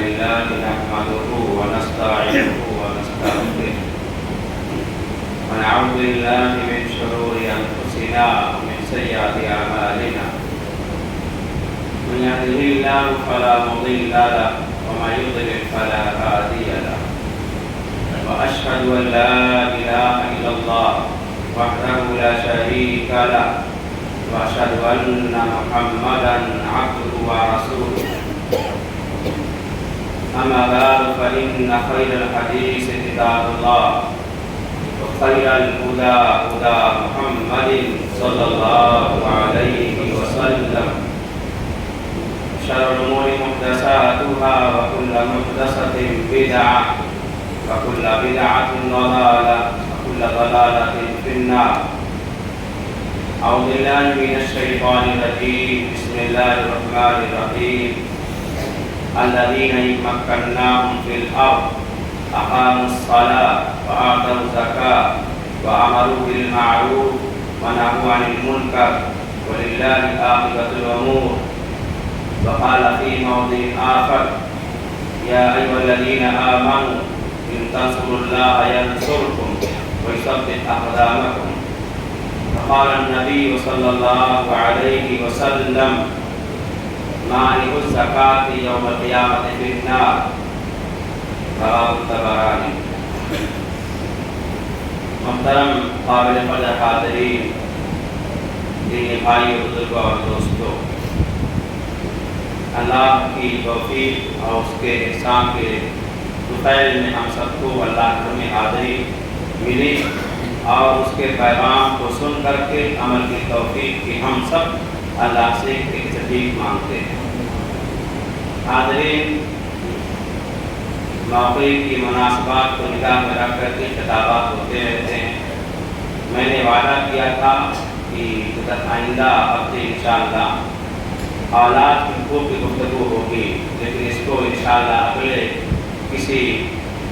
لله نحمده ونستعينه ونستغفره ونعوذ بالله من شرور أنفسنا ومن سيئات أعمالنا من يهده الله فلا مضل له ومن يضلل فلا هادي له وأشهد أن لا إله إلا الله وحده لا شريك له وأشهد أن محمدا عبده ورسوله أما بعد فإن خير الحديث كتاب الله وخير الهدى هدى محمد صلى الله عليه وسلم شر الأمور محدثاتها وكل محدثة بدعة وكل بدعة ضلالة وكل ضلالة في النار. أعوذ بالله من الشيطان الرجيم. بسم الله الرحمن الرحيم. الذين مكناهم في الأرض أقاموا الصلاة وآتوا الزكاة وأمروا بالمعروف ونهوا عن المنكر ولله عاقبة الأمور. وقال في موضع آخر: يا أيها الذين آمنوا إن تنصروا الله ينصركم ويثبت أقدامكم. وقال النبي صلى الله عليه وسلم: مانع الزكاة يوم القيامة في النار. رواه الطبراني. محترم قابل قدر حاضرین، دینی بھائیو، بزرگوں اور دوستوں، اللہ کی توفیق اور اس کے احسان کے فضل میں ہم سب کو اللہ میں حاضری ملی اور اس کے پیغام کو سن کر کے عمل کی توفیق کی ہم سب اللہ سے ایک تحقیق مانگتے ہیں. حاضرین، موقع کی مناسبات کو نگاہ میں رکھ کر کے خطابات ہوتے رہتے ہیں. میں نے وعدہ کیا تھا کہ آئندہ ہفتے انشاءاللہ حالات کی خوب کی گفتگو ہوگی، لیکن اس کو انشاءاللہ اگلے کسی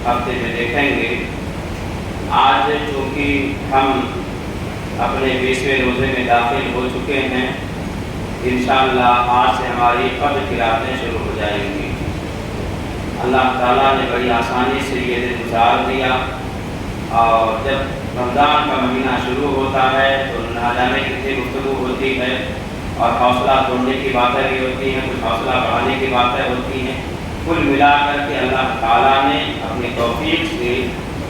ہفتے میں دیکھیں گے. آج چونکہ ہم اپنے 20ویں روزے میں داخل ہو چکے ہیں، انشاءاللہ آج سے ہماری قبر کی راتیں شروع ہو جائیں گی. اللہ تعالیٰ نے بڑی آسانی سے یہ دن گزار دیا، اور جب رمضان کا مہینہ شروع ہوتا ہے تو نہ جانے کتنی گفتگو ہوتی ہے اور حوصلہ توڑنے کی باتیں بھی ہوتی ہیں، کچھ حوصلہ بڑھانے کی باتیں ہوتی ہیں. کل ملا کر کے اللہ تعالیٰ نے اپنی توفیق سے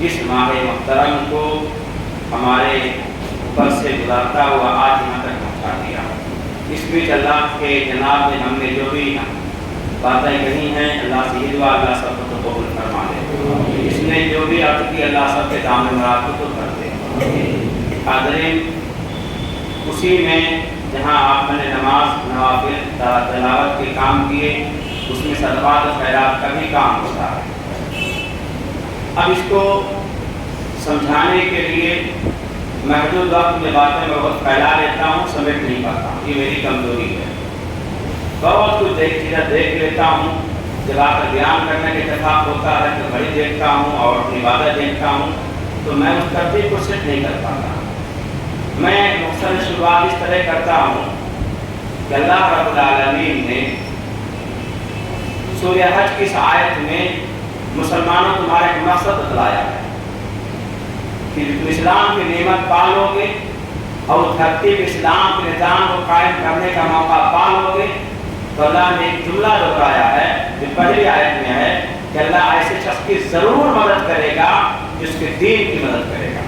اس ماہ محترم کو ہمارے اوپر سے گزارتا ہوا آج یہاں تک پہنچا دیا. اس بیچ اللہ کے جناب نے ہم نے جو بھی باتیں کہی ہیں، اللہ سے یہ دعا اللہ سب کو قبول فرما دے. اس نے جو بھی عرض کی اللہ سب کے دامن مراد کو کر دے. حاضرین، اسی میں جہاں آپ نے نماز، نوافل، تلاوت کے کام کیے، اس میں صدقات و خیرات کا بھی کام ہوتا ہے. اب اس کو سمجھانے کے لیے محدود وقت میں باتیں میں بہت پھیلا لیتا ہوں، سمیٹ نہیں پاتا ہوں. یہ میری کمزوری ہے. بہت کچھ دیکھ لیتا ہوں. جب آ کر بیان کرنے کا اتفاق ہوتا ہے تو گھڑی دیکھتا ہوں اور اپنی باتیں دیکھتا ہوں، تو میں اس ترتیب کو سیٹ نہیں کر پاتا. میں مختلف شروعات اس طرح کرتا ہوں کہ اللہ رب العالمین نے سورہ حج کی اس آیت میں مسلمانوں تمہارا ایک مقصد بتلایا ہے کہ تم اسلام کی نعمت پالو گے اور ترتیب اسلام کے نظام کو قائم کرنے کا موقع پالو گے. تو اللہ نے ایک جملہ دہرایا ہے جو پہلی آیت میں ہے کہ اللہ ایسے شخص کی ضرور مدد کرے گا جس کے دین کی مدد کرے گا.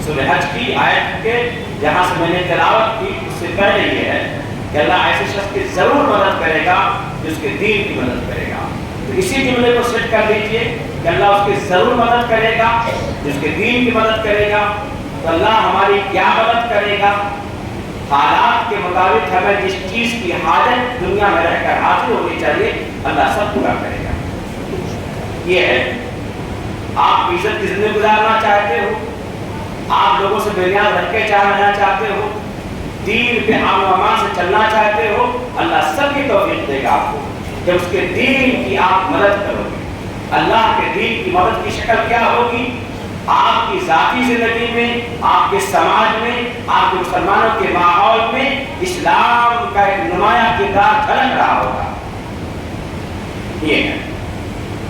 سورہ حج کی آیت کے جہاں سے میں نے تلاوت کی اس سے پہلے یہ ہے کہ اللہ ایسے شخص کی ضرور مدد کرے گا جس کے دین کی مدد کرے گا. تو اسی جملے کو سیٹ کر لیجئے کہ اللہ اس کی ضرور مدد کرے گا جس کے دین کی مدد کرے گا. تو اللہ ہماری کیا مدد کرے گا؟ حالات کے مطابق ہمیں جس چیز کی حاجت دنیا میں رہ کر حاصل ہونی چاہیے اللہ سب پورا کرے گا. یہ ہے، آپ عزت کی زندگی گزارنا چاہتے ہو، آپ لوگوں سے بے نیاز رہ کے رہنا چاہتے ہو، دین پہ امن و امان سے چلنا چاہتے ہو، اللہ سب کی توفیق دے گا آپ کو جب اس کے دین کی آپ مدد کرو گے. اللہ کے دین کی مدد کی شکل کیا ہوگی؟ آپ کی ذاتی زندگی میں، آپ کے سماج میں، آپ کے مسلمانوں کے ماحول میں اسلام کا ایک نمایاں کردار جھلک رہا ہوگا. یہ ہے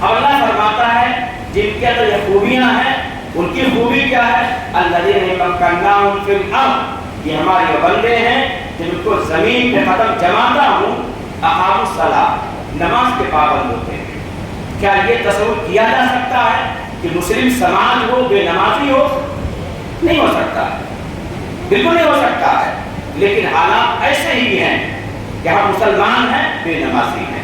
اب اللہ فرماتا ہے جن کے اندر یہ خوبیاں ہیں ان کی خوبی کیا ہے؟ الذین مکناہم فی الارض، یہ ہمارے وہ بندے ہیں جن کو زمین پہ قدم جماتا ہوں، اقاموا الصلاۃ، نماز کے پابند ہوتے ہیں۔ کیا یہ تصور کیا جا سکتا ہے کہ مسلم سماج ہو بے نمازی ہو؟ نہیں ہو سکتا، بالکل نہیں ہو سکتا ہے، لیکن حالات ایسے ہی ہیں کہ ہم مسلمان ہیں بے نمازی ہیں۔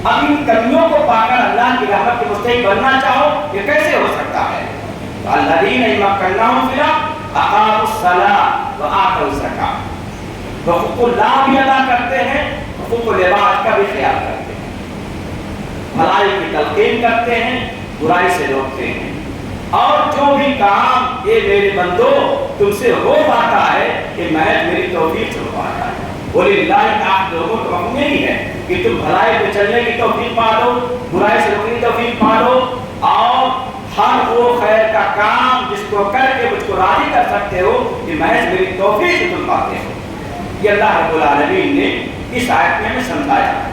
اب ان کمیوں کو پا کر اللہ کی رحمت کے مستحق بننا چاہو، یہ کیسے ہو سکتا ہے؟ الذین مکناہم فی الارض اقاموا الصلاۃ وآتوا الزکاۃ، حقوق اللہ بھی ادا کرتے ہیں، حقوق العباد کا بھی خیال کرتے ہیں، بھلائی کی تلقین کرتے ہیں، برائی سے روکتے ہیں، اور جو بھی کام یہ میرے بندو تم سے ہو پاتا ہے یہ محض میری توفیق سے ہو پاتا ہے۔ وَلِلَّهِ، آپ لوگوں کو حکم یہی ہے کہ تم بھلائی پہ چلنے کی توفیق پا لو، برائی سے روکنے کی توفیق پا لو، اور ہر وہ خیر کا کام جس کو کر کے مجھ کو راضی کر سکتے ہو یہ محض میری توفیق سے تم پاتے ہو۔ یہ اللہ رب العالمین نے اس آیت میں ہمیں سمجھایا ہے،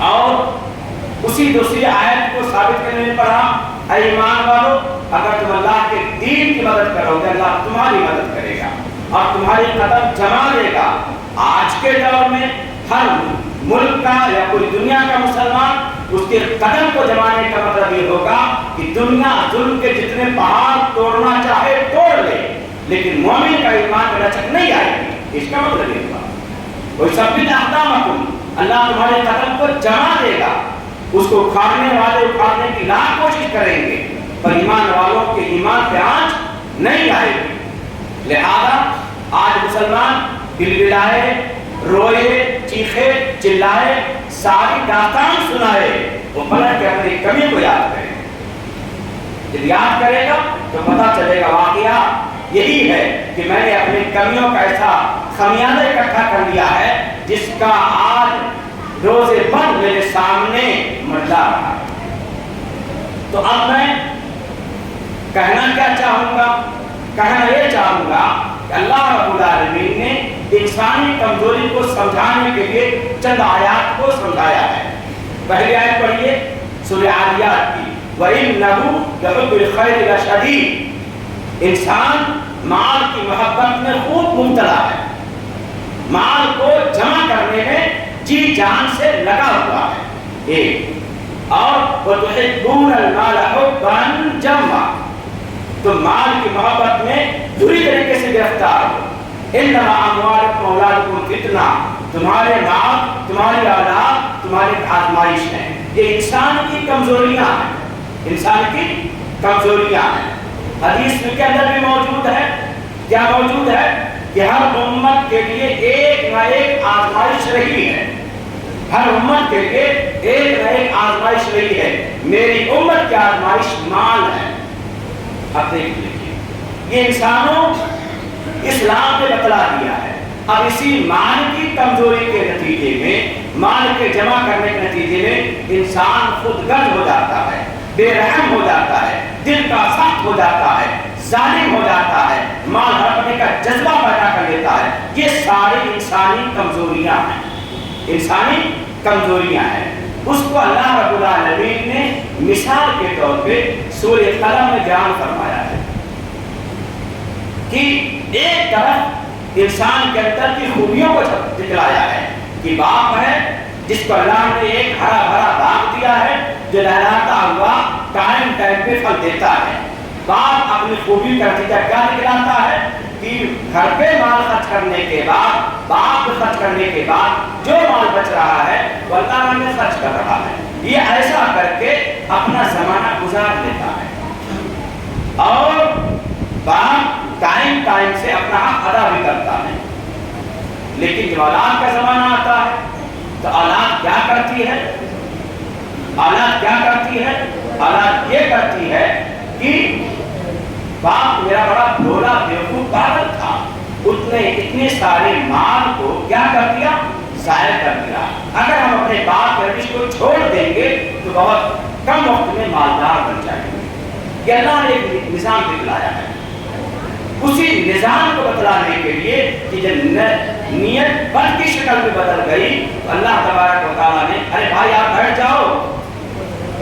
اور اسی دوسری آیت کو ثابت کرنے میں پڑھا، اے ایمان والو اگر تم اللہ کے دین کی مدد کرو گے اللہ تمہاری مدد کرے گا اور تمہاری قدم جما دے گا۔ آج کے دور میں ہر ملک کا یا کوئی دنیا کا مسلمان اس کے قدم کو جمانے کا مطلب یہ ہوگا کہ دنیا ظلم کے جتنے پہاڑ توڑنا چاہے توڑ لے، لیکن مومن کا ایمان میں لچک نہیں آئے گی۔ اس کا مطلب یہ ہوگا وَيُثَبِّتُ أَقْدَامَكُمْ، اللہ تمہارے قدم کو جما دے گا، اس کو اکھاڑنے والے اکھاڑنے کی لاکھ کوشش کریں گے پر ایمان والوں کے ایمان پہ آنچ نہیں آئے گی۔ لہذا آج مسلمان بلبلائے، روئے، چیخے، چلائے، ساری داستان سنائے، وہ پلٹ کے اپنی کمی کو یاد کرے۔ جب یاد کرے گا تو پتہ چلے گا واقعہ یہی ہے کہ میں نے اپنی کمیوں کا ایسا خمیازہ اکٹھا کر لیا ہے جس کا آج روز بند میرے سامنے منڈلا رہا ہے۔ تو اب میں کہنا کیا چاہوں گا؟ کہنا یہ چاہوں گا کہ اللہ رب العالمین نے انسانی کمزوری کو سمجھانے کے لیے چند آیات کو سمجھایا ہے۔ پہلی آیت پڑھیے سورہ عادیات کی، وَإِنَّهُ لَحُبُّ الْخَيْرِ لَشَدِيدٌ، انسان مال کی محبت میں خوب مبتلا ہے، مال کو جمع کرنے میں جی جان سے لگا ہوا ہے ایک، اور وَتُحِبُّونَ الْمَالَ حُبًّا جَمًّا، تم مال کی محبت میں پوری طریقے سے گرفتار ہو۔ إِنَّمَا أَمْوَالُكُمْ وَأَوْلَادُكُمْ فِتْنَةٌ، تمہارے مال، تمہاری اولاد تمہاری آزمائش ہے۔ یہ انسان کی کمزوریاں ہیں، انسان کی کمزوریاں ہیں۔ حدیث کے اندر بھی موجود ہے، کیا موجود ہے کہ ہر امت کے لیے ایک نہ ایک آزمائش رہی ہے، ہر امت کے لیے ایک نہ ایک آزمائش رہی ہے۔ میری امت کی آزمائش مال ہے۔ اب دیکھ لیجیے، یہ انسانوں اسلام نے بتلا دیا ہے۔ اب اسی مال کی کمزوری کے نتیجے میں، مال کے جمع کرنے کے نتیجے میں انسان خود غرض ہو جاتا ہے، بے رحم ہو جاتا ہے، دل کا سخت ہو جاتا ہے، ظالم ہو جاتا ہے، مال ہڑپنے کا جذبہ پیدا کر لیتا ہے۔ یہ ساری انسانی کمزوریاں ہیں، انسانی کمزوریاں ہیں۔ اس کو اللہ رب العالمین نے مثال کے طور پہ سورہ قلم میں بیان فرمایا ہے کہ ایک طرف انسان کے اندر کی خوبیوں کو دکھلایا ہے کہ باپ ہے جس کو اللہ نے ایک ہرا بھرا باغ دیا ہے جو لہراتا ہوا ٹائم پہ پھل دیتا ہے۔ باپ اپنی خوبی کا نتیجہ کیا نکلاتا ہے کہ گھر پہ مال خرچ کرنے کے بعد، باپ خرچ کرنے کے بعد جو مال بچ رہا ہے وہ اللہ نے خرچ کر رہا ہے۔ یہ ایسا کر کے اپنا زمانہ گزار لیتا ہے، اور باپ ٹائم سے اپنا حق ادا بھی کرتا ہے۔ لیکن جب اولاد کا زمانہ آتا ہے تو اولاد کیا کرتی ہے؟ اولاد کیا کرتی ہے؟ اولاد یہ کرتی ہے کہ باپ میرا بڑا بھولا بیوقوف پاگل تھا، اس نے اتنے سارے مال کو کیا کر دیا؟ ضائع کر دیا۔ اگر ہم اپنے باپ کے روش کو چھوڑ دیں گے تو بہت کم وقت میں مالدار بن جائیں گے۔ یہ اللہ نے ایک نظام دکھلایا ہے۔ اسی نظام کو بتلانے کے لیے کہ جب نیت بد کی شکل میں بدل گئی تو اللہ تبارک و تعالیٰ نے ارے بھائی آپ بیٹھ جاؤ،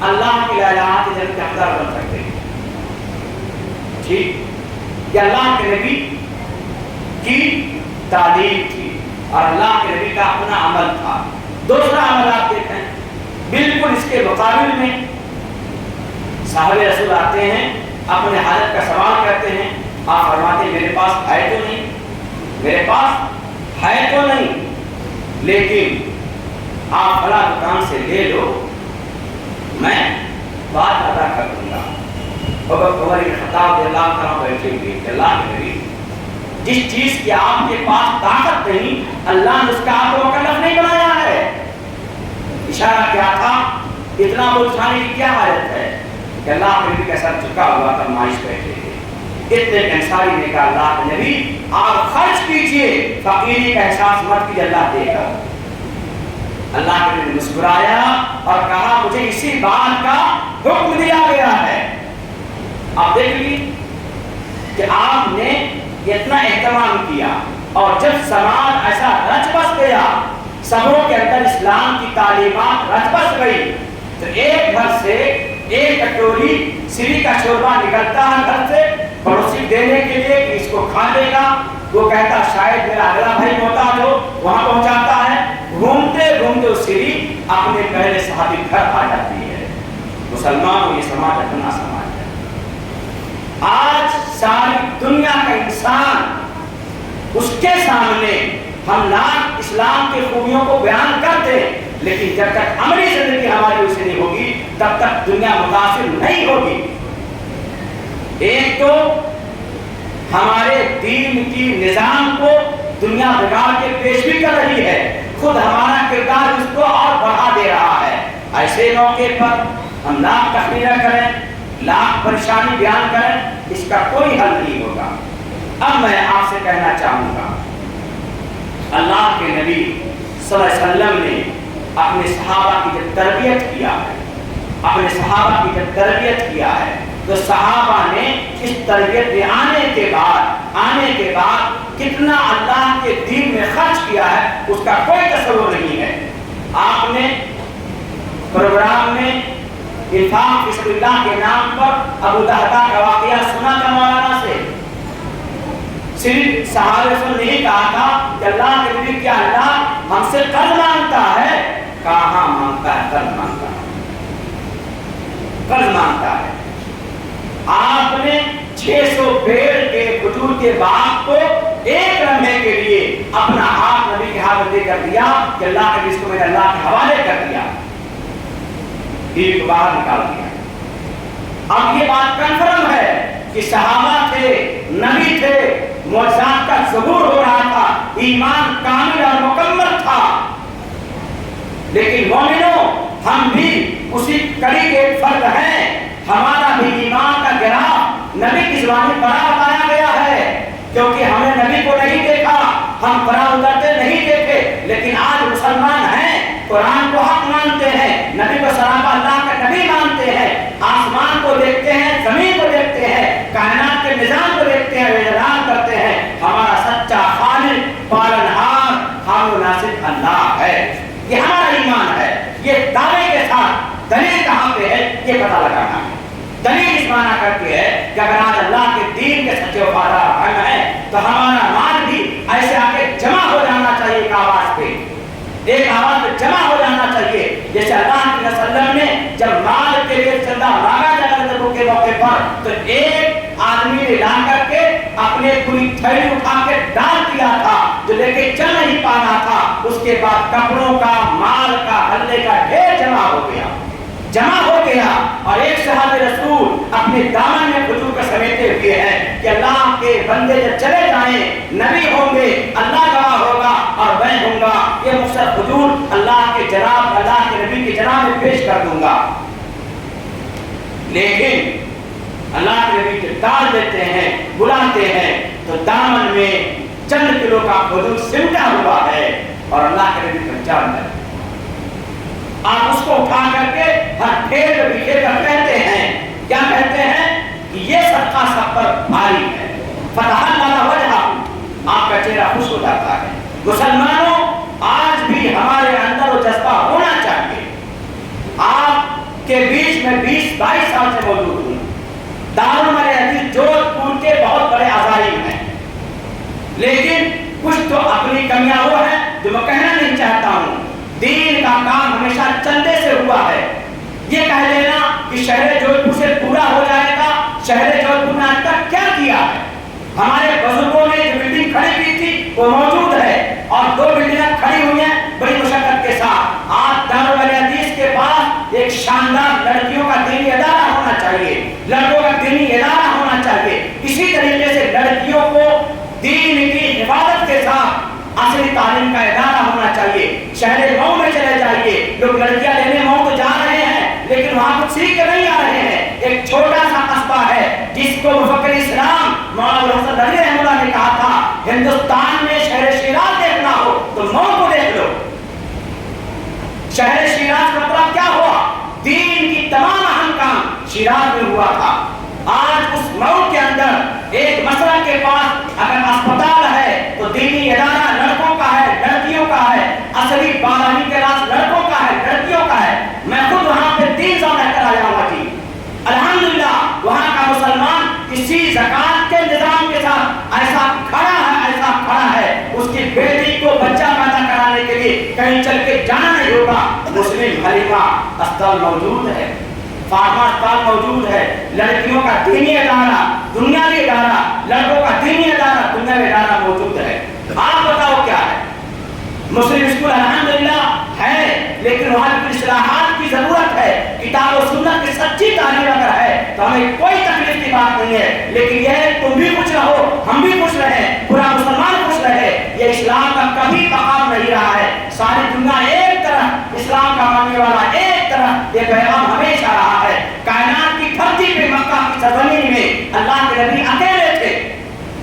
اللہ کی لا الہ کے جنت کے حقدار بن سکتے ہیں. ٹھیک، یہ اللہ کے نبی کی تعلیم تھی اور اللہ کے نبی کا اپنا عمل تھا. دوسرا عمل آپ دیکھیں بالکل اس کے مقابل میں صحابہ رسول آتے ہیں، اپنے حالت کا سوال کرتے ہیں. آپ فرماتے ہیں میرے پاس ہے تو نہیں، میرے پاس ہے تو نہیں، لیکن آپ فلاں دکان سے لے لو، میں بات ادا کر دوں گا. عمر بن خطاب رضی اللہ عنہ بیٹھے ہوئے کہ اللہ کے نبی، جس چیز کی آپ کے پاس طاقت نہیں، اللہ نے اس کا آپ کو مکلف نہیں بنایا ہے. اشارہ کیا تھا؟ اتنا بول اٹھانے کی کیا حالت ہے کہ اللہ کے نبی کا سر جھکا ہوا تھا، مائش بیٹھے تھے. اتنے انصاری نے کہا اللہ کے نبی آپ خرچ کیجئے، فقیری کا احساس مت کیجئے، اللہ دے گا. اللہ کے نبی مسکرایا اور کہا مجھے اسی بات کا حکم دیا گیا ہے. آپ دیکھ لیجیے کہ آپ نے اتنا اہتمام کیا اور جب سماج ایسا رچ بس گیا، سبوں کے اندر اسلام کی تعلیمات رچ بس گئی، تو ایک گھر سے ایک کٹوری سری کا شوربہ نکلتا ہے گھر سے پڑوسی دینے کے لیے کہ اس کو کھا لے گا. وہ کہتا شاید میرا اگلا بھائی محتاج ہو، وہاں پہنچاتا ہے. گھومتے گھومتے سری اپنے پہلے صحابی گھر آ جاتی ہے. مسلمانوں یہ سماج اپنا سماج ہے. آج ساری دنیا کا انسان، اس کے سامنے ہم لاکھ اسلام کی خوبیوں کو بیان کرتے ہیں، لیکن جب تک عملی زندگی ہماری اسے نہیں ہوگی تب تک دنیا متاثر نہیں ہوگی. ایک تو ہمارے دین کی نظام کو دنیا بگاڑ کے پیش بھی کر رہی ہے، خود ہمارا کردار اس کو اور بڑھا دے رہا ہے. ایسے موقع پر ہم لاکھ تقریر کریں، لاکھ پریشانی بیان کریں، اس کا کوئی حل نہیں ہوگا. اب میں آپ سے کہنا چاہوں گا، اللہ کے نبی صلی اللہ علیہ وسلم نے اپنے صحابہ کی جب تربیت کیا ہے، اپنے صحابہ کی جب تربیت کیا ہے، تو صحابہ نے اس تربیت میں آنے کے بعد کتنا اللہ کے دین میں خرچ کیا ہے اس کا کوئی تصور نہیں ہے. آپ نے پروگرام میں انفاق فی سبیل اللہ کے نام پر ابو دہدا کا واقعہ سنا تھا مولانا سے. صرف صحابہ رسول نے نہیں کہا تھا کہ اللہ کے نبی کیا اللہ ہم سے قرض مانگتا ہے؟ کہاں مانگتا ہے؟ قرض مانگتا ہے، قرض مانگتا ہے. آپ نے 600 پیڑ کے کھجور کے باغ کو ایک لمحے کے لیے اپنا ہاتھ نبی کے ہاتھ دے کر دیا کہ اللہ کے رزق کو میں نے اللہ کے حوالے کر دیا، بیوی کو باہر نکال دیا. اب یہ بات کنفرم ہے کہ صحابہ تھے، نبی تھے، معجزات کا ظہور ہو رہا تھا، ایمان کامل اور مکمل تھا. لیکن مومنوں، ہم بھی اسی کڑی کے ایک فرد ہیں. ہمارا بھی ایمان کا گراف نبی کی زبان میں بڑا بتایا گیا ہے، کیونکہ ہم نے نبی کو نہیں دیکھا، ہم بڑا اترتے نہیں دیکھے. لیکن آج مسلمان ہیں، قرآن کو حق مانتے ہیں، نبی کو سراپا اللہ کا نبی مانتے ہیں، آسمان کو دیکھتے ہیں، زمین کو دیکھتے ہیں، کائنات کے نظام کو دیکھتے ہیں، اعلان کرتے ہیں ہمارا سچا خالق پالنہار حامل و ناصر اللہ ہے. یہ ہمارا ایمان ہے. یہ دعوے کے ساتھ دلیل کہاں پہ ہے یہ پتہ لگانا ہے. دلیل اس معنی کرتی ہے کہ اگر آج اللہ کے دین کے سچے وفادار ہم ہیں تو ہمارا مال بھی ایسے آ کے جمع ہو جانا چاہیے، ایک آواز پہ، ایک آواز پہ جمع ہو جانا چاہیے. جیسے اللہ کے رسول وسلم نے جب مال کے لیے چندہ مانگا جگہ کے موقع پر تو ایک آدمی نے لا کر کے اپنے پوری تھیلی اٹھا کے ڈال دیا تھا جو لے کے چل نہیں پانا تھا. اس کے بعد کپڑوں کا، مال کا، ہلے کا ڈھیر جمع ہو گیا. اور ایک صحابی رسول اپنے دامن میں کھجور کا سمیٹے ہوئے ہیں کہ اللہ کے بندے جب چلے جائیں نبی ہوں گے، اللہ گواہ ہوگا اور میں ہوں گا، یہ مختصر کھجور اللہ کے جناب، اللہ کے نبی کے جناب میں پیش کر دوں گا. لیکن اللہ کے نبی جو ڈال دیتے ہیں، بلاتے ہیں تو دامن میں چند کلو کا کھجور سمٹا ہوا ہے اور اللہ کے نبی پہچان ہے. آپ اس کو اٹھا کر کے ہر ڈھیر بکھیر کر کہتے ہیں، کیا کہتے ہیں کہ یہ صدقہ سب پر بھاری ہے. فتح اللہ وجہہ، آپ کا چہرہ خوش ہو جاتا ہے. مسلمانوں، آج بھی ہمارے اندر وہ جذبہ ہونا چاہیے. آپ کے بیچ لیکن کچھ تو اپنی کمیاں وہ ہیں جو میں کہنا نہیں چاہتا ہوں۔ دین کا کام ہمیشہ چندے سے ہوا ہے۔ یہ کہہ لینا کہ شہر جودھ پور سے پورا ہو جائے گا، شہر جودھ پور نے آج تک کیا کیا ہے؟ ہمارے بزرگوں نے جو بلڈنگ کھڑی کی تھی وہ موجود ہے، اور 2 بلڈنگیں کھڑی ہوئی ہیں بڑی مشقت کے ساتھ۔ آج دارالحدیث کے پاس ایک شاندار لڑکیوں کا دینی ادارہ ہونا چاہیے، لڑکوں کا دینی ادارہ ہونا چاہیے۔ اسی طریقے سے لڑکیوں کو دین کی حفاظت کے ساتھ عصری تعلیم کا ادارہ ہونا چاہیے۔ شہر مئو میں چلے جائیے، لوگ لڑکیاں لینے مئو تو جا رہے ہیں لیکن وہاں کچھ سیکھ کے نہیں آ رہے ہیں۔ ایک چھوٹا سا قصبہ ہے جس کو مفکر اسلام مولانا حسن علی رحمہ اللہ نے کہا تھا ہندوستان میں شہر شیراز دیکھنا ہو تو مئو کو دیکھ لو۔ شہر شیراز کا مطلب کیا ہوا؟ دین کی تمام اہم کام شیراز میں ہوا تھا۔ آج اس مئو کے اندر ایک مسئلہ کے پاس اگر اسپتال ہے تو دینی ادارہ لڑکوں کا ہے، لڑکیوں کا ہے، عصری 12ویں کلاس لڑکوں کا ہے، لڑکیوں کا ہے۔ میں خود وہاں پہ 3 سال رہ کر آیا ہوں جی، الحمدللہ وہاں کا مسلمان کسی زکات کے نظام کے ساتھ ایسا کھڑا ہے اس کی بیٹی کو بچہ پیدا کرانے کے لیے کہیں چل کے جانا نہیں ہوگا۔ مسلم حلیمہ اسپتال موجود ہے، فاطمہ اسپتال موجود ہے، لڑکیوں کا دینی ادارہ، دنیاوی ادارہ، لڑکوں کا دینی ادارہ، دنیاوی ادارہ موجود ہے۔ آپ بتاؤ کیا ہے؟ مسلم اسکول الحمدللہ ہے لیکن وہاں کی اصلاحات کی ضرورت ہے۔ کتاب و سنت کی سچی تعلیم اگر ہے تو ہمیں کوئی تکلیف کی بات نہیں ہے، لیکن یہ ہے تم بھی خوش رہو، ہم بھی خوش رہیں، پورا مسلمان خوش رہے۔ یہ اسلام کا کبھی مقام نہیں رہا ہے۔ ساری دنیا ایک طرف، اسلام کا ماننے والا ایک طرف، یہ پیغام ہمیشہ رہا ہے۔ کائنات کی دھرتی پہ مکہ کی سرزمین میں اللہ کے نبی اکیلے تھے،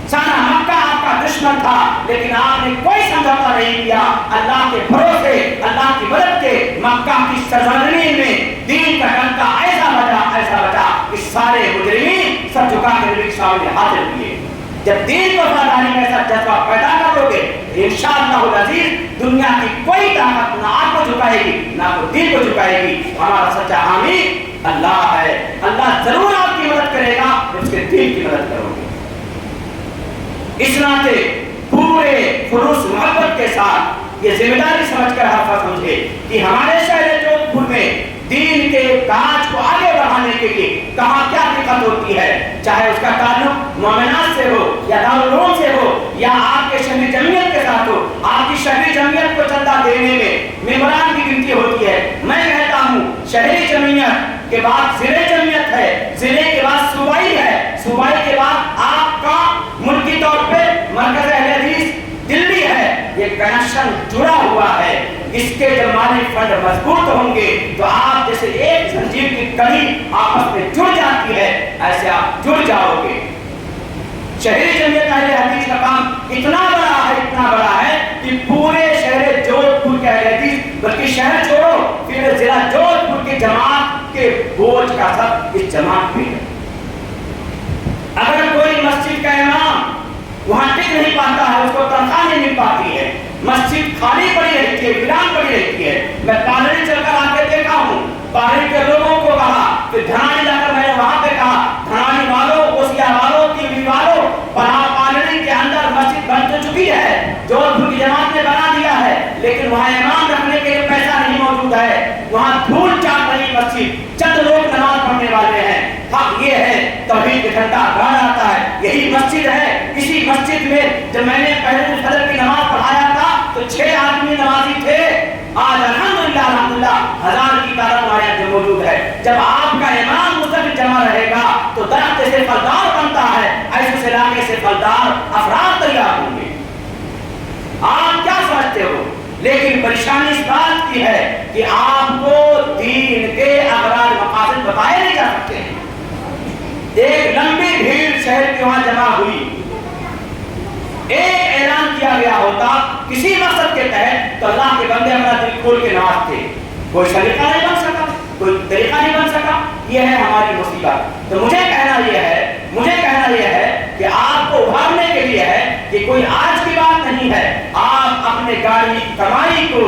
سارا مکہ آپ کا دشمن تھا لیکن آپ نے کوئی سمجھوتا نہیں کیا۔ اللہ کے بھروسے، اللہ کی مدد کے مکہ کی سرزمین میں دین کا ڈنکا ایسا بجا کہ سارے مجرمین سر جھکا کے نبی کے سامنے حاضر ہوئے۔ جب دین کو وفاداری کا ایسا جذبہ پیدا کرو گے انشاءاللہ العزیز دنیا کی کوئی طاقت نہ آپ کو جھکائے گی نہ کو دین کو جھکائے گی۔ ہمارا سچا حامی اللہ ہے، اللہ ضرور آپ کی مدد کرے گا، اس کے دین کی مدد کرو گے۔ اس ناطے پورے خلوص محبت کے ساتھ یہ ذمہ داری سمجھ کر ہر فرد سمجھے کہ ہمارے شہر جودھ پور میں دین کے کاج کو آگے بڑھانے کے لیے کہاں کیا دقت ہوتی ہے، چاہے اس کا تعلق مومنات سے ہو یا دارالعلوم سے ہو یا آپ کے شہری جمعیت کے ساتھ ہو۔ آپ کی شہری جمعیت کو چندہ دینے میں ممبران کی گنتی ہوتی ہے۔ میں کہتا ہوں شہری جمعیت کے بعد ضلع جمعیت ہے، ضلع کے بعد صوبائی ہے، صوبائی کے بعد آپ کا ملکی طور پہ مرکز اہل حدیث دلی ہے۔ یہ کنیکشن جڑا ہوا ہے، اس کے جب مالی فنڈ مضبوط ہوں گے تو آپ جیسے ایک زنجیر کی کڑی آپس میں جڑ جاتی ہے ایسے آپ جڑ جاؤ گے۔ شہری جمعیت اہل حدیث کا کام اتنا بڑا ہے کہ پورے شہر جودھ پور کے اہل حدیث بلکہ شہر چھوڑو پھر ضلع جودھ پور کی جماعت کے بوجھ کا سب اس جماعت میں ہے۔ اگر کوئی مسجد کا امام وہاں ٹک نہیں پاتا ہے، اس کو تنخواہ نہیں مل پاتی ہے، مسجد خالی پڑی رہتی ہے، ویران پڑی رہتی ہے۔ میں پالری چل کر آ کے دیکھا ہوں، پالری کے لوگوں کو کہا، پھر دھنانی جا کر میں نے وہاں پہ کہا دھنانی والوں، اوسیا والوں، تیوی والوں، پالری کے اندر مسجد بن تو چکی ہے، جودھ پور کی جماعت نے بنا دیا ہے، لیکن وہاں امام رکھنے کے لیے پیسہ نہیں موجود ہے، وہاں دھول چاٹ رہی مسجد، چند لوگ نماز پڑھنے والے ہیں۔ حق یہ ہے توحید کا جھنڈا گاڑ آتا ہے، یہی مسجد ہے۔ اسی مسجد میں جب میں نے پہلے فجر کی نماز پڑھایا تھا تو 6 آدمی نمازی تھے، آج الحمدللہ 1000 کی تعداد ہمارے یہاں موجود ہے۔ جب آپ کا امام مستقل جمع رہے گا تو درخت سے پھلدار بنتا ہے، ایسے علاقے سے پھلدار افراد تیار ہوں گے۔ آپ کیا سمجھتے ہو؟ لیکن پریشانی اس بات کی ہے کہ آپ کو دین کے اغراض مقاصد بتائے نہیں جا سکتے ہیں۔ ایک لمبی بھیڑ شہر کے وہاں جمع ہوئی، ایک اعلان کیا گیا ہوتا کسی مقصد کے تحت تو اللہ کے بندے اپنا دل کھول کے نوازتے، کوئی طریقہ نہیں بن سکا، کوئی طریقہ نہیں بن سکا۔ یہ ہے ہماری مصیبت۔ تو مجھے کہنا یہ ہے کہ آپ کو ابھارنے کے لیے ہے کہ کوئی آج کی بات نہیں ہے، آپ اپنے گاڑی کمائی کو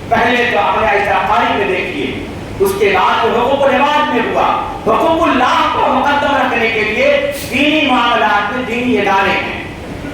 پہلے تو اپنے ایسا قاری میں دیکھیے، اس کے بعد حقوق العباد میں ہوا، حقوق اللہ کو مقدم رکھنے کے لیے دینی معاملات میں دینی ادارے ہیں۔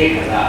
1000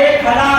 1000